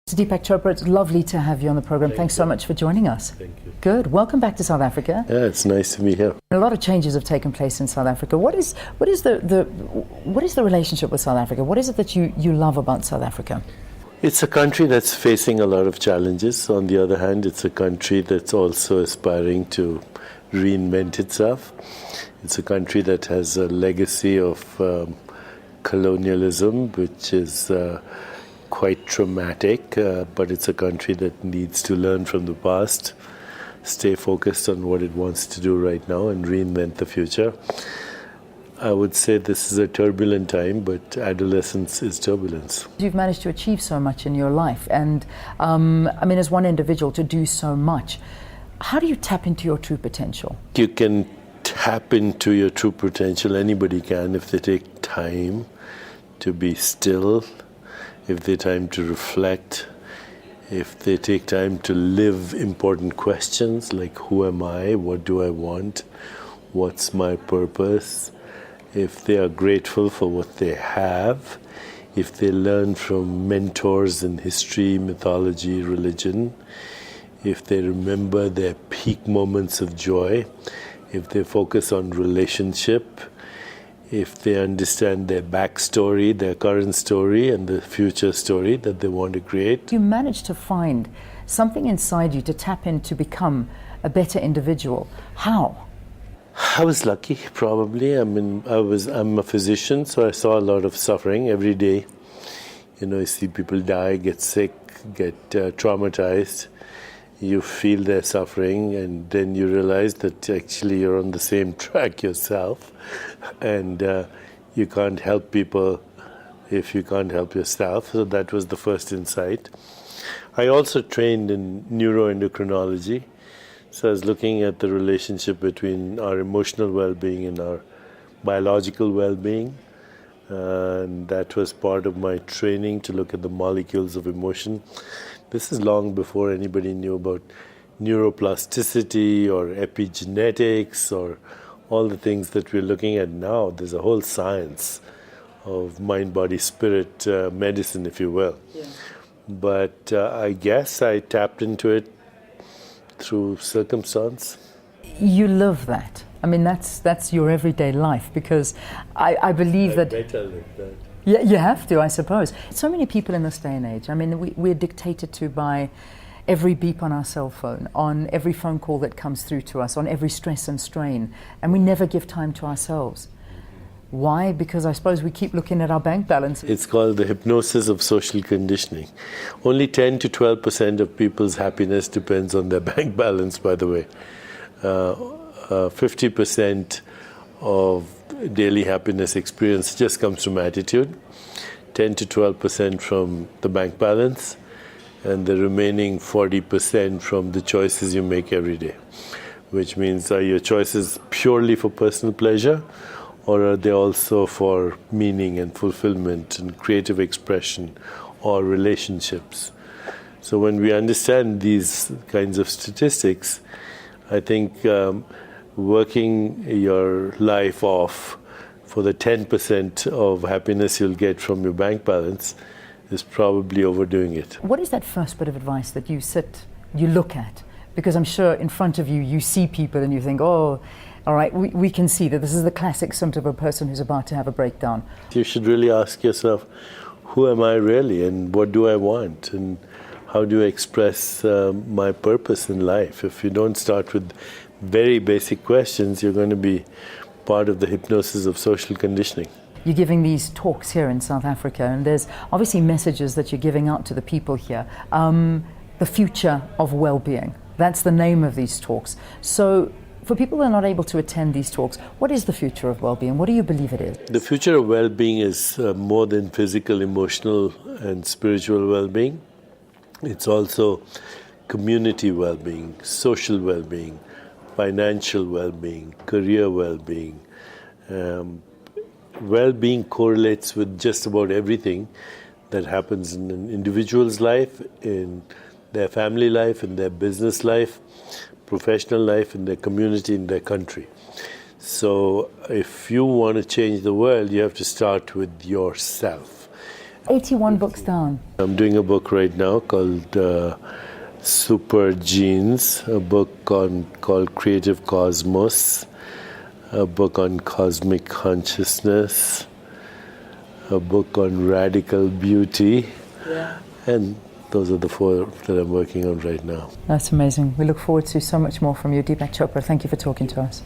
Deepak Chopra, it's lovely to have you on the program. Thanks so much for joining us. Thank you. Good. Welcome back to South Africa. Yeah, it's nice to be here. A lot of changes have taken place in South Africa. What is the relationship with South Africa? What is it that you love about South Africa? It's a country that's facing a lot of challenges. On the other hand, it's a country that's also aspiring to reinvent itself. It's a country that has a legacy of colonialism, which is quite traumatic, but it's a country that needs to learn from the past, stay focused on what it wants to do right now, and reinvent the future. I would say this is a turbulent time, but adolescence is turbulence. You've managed to achieve so much in your life, and as one individual, to do so much. How do you tap into your true potential? You can tap into your true potential. Anybody can if they take time to be still, if they take time to reflect, if they take time to live important questions like who am I, what do I want, what's my purpose, if they are grateful for what they have, if they learn from mentors in history, mythology, religion, if they remember their peak moments of joy, if they focus on relationship, if they understand their backstory, their current story, and the future story that they want to create. You managed to find something inside you to tap in to become a better individual. How? I was lucky, probably. I'm a physician, so I saw a lot of suffering every day. You see people die, get sick, get traumatized. You feel their suffering, and then you realize that actually you're on the same track yourself, and you can't help people if you can't help yourself. So that was the first insight. I also trained in neuroendocrinology, so I was looking at the relationship between our emotional well-being and our biological well-being, and that was part of my training, to look at the molecules of emotion. This is long before anybody knew about neuroplasticity or epigenetics or all the things that we're looking at now. There's a whole science of mind, body, spirit medicine, if you will. Yeah. But I guess I tapped into it through circumstance. You live that. That's your everyday life, because I believe that... Better like that. Yeah, you have to, I suppose. So many people in this day and age, we're dictated to by every beep on our cell phone, on every phone call that comes through to us, on every stress and strain, and we never give time to ourselves. Why? Because I suppose we keep looking at our bank balance. It's called the hypnosis of social conditioning. Only 10 to 12% of people's happiness depends on their bank balance, by the way. 50% of daily happiness experience just comes from attitude, 10 to 12% from the bank balance, and the remaining 40% from the choices you make every day. Which means, are your choices purely for personal pleasure, or are they also for meaning and fulfillment and creative expression or relationships? So when we understand these kinds of statistics, I think working your life off for the 10% of happiness you'll get from your bank balance is probably overdoing it. What is that first bit of advice that you look at? Because I'm sure in front of you, you see people and you think, oh, all right, we can see that this is the classic symptom of a person who's about to have a breakdown. You should really ask yourself, who am I really, and what do I want, and how do I express my purpose in life? If you don't start with very basic questions, you're going to be part of the hypnosis of social conditioning. You're giving these talks here in South Africa, and there's obviously messages that you're giving out to the people here. The future of well-being, that's the name of these talks. So for people that are not able to attend these talks, what is the future of well-being? What do you believe it is? The future of well-being is more than physical, emotional, and spiritual well-being. It's also community well-being, social well-being, financial well-being, career well-being. Well-being correlates with just about everything that happens in an individual's life, in their family life, in their business life, professional life, in their community, in their country. So if you want to change the world, you have to start with yourself. 81 books down. I'm doing a book right now called Super Genes, a book called Creative Cosmos, a book on cosmic consciousness, a book on radical beauty, and those are the 4 that I'm working on right now. That's amazing. We look forward to so much more from you, Deepak Chopra. Thank you for talking to us.